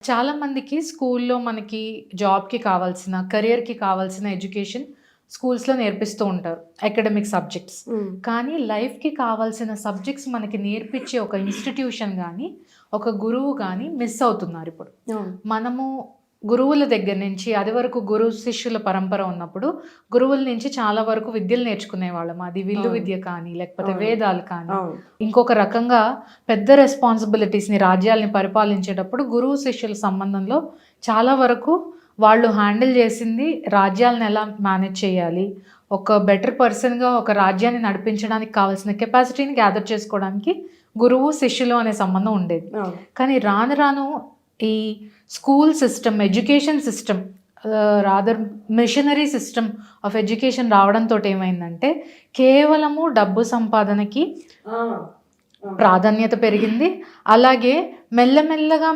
చాలా మందికి స్కూల్లో మనకి జాబ్‌కి కావాల్సిన, కెరియర్‌కి కావాల్సిన ఎడ్యుకేషన్ స్కూల్స్‌లో నేర్పిస్తూ ఉంటారు. Academic subjects. కానీ లైఫ్‌కి కావాల్సిన సబ్జెక్ట్స్ మనకి నేర్పించే ఒక ఇన్‌స్టిట్యూషన్ గానీ, ఒక గురువు గానీ మిస్ అవుతున్నారిప్పుడు. అవును. మనము గురువుల దగ్గర నుంచి అది వరకు గురు శిష్యుల పరంపర ఉన్నప్పుడు, గురువుల నుంచి చాలా వరకు విద్యలు నేర్చుకునేవాళ్ళం. అది విల్లు అవును. విద్య కానీ, లేకపోతే అవును. వేదాలు కానీ, అవును. ఇంకొక రకంగా పెద్ద రెస్పాన్సిబిలిటీస్‌ని రాజ్యాల్ని పరిపాలించేటప్పుడు గురువు శిష్యుల సంబంధంలో చాలా వరకు వాళ్ళు హ్యాండిల్ చేసింది రాజ్యాలను ఎలా మేనేజ్ చేయాలి, ఒక బెటర్ పర్సన్‌గా ఒక రాజ్యాన్ని నడిపించడానికి కావాల్సిన కెపాసిటీని గ్యాదర్ చేసుకోవడానికి గురువు, శిష్యులు అనే సంబంధం ఉండేది. అవును. కానీ రాను రాను ఈ school system, education system rather missionary system of education రావడంతోటి ఏమైందంటే కేవలము డబ్బు సంపాదనకి ప్రాధాన్యత పెరిగింది. అలాగే మెల్లమెల్లగా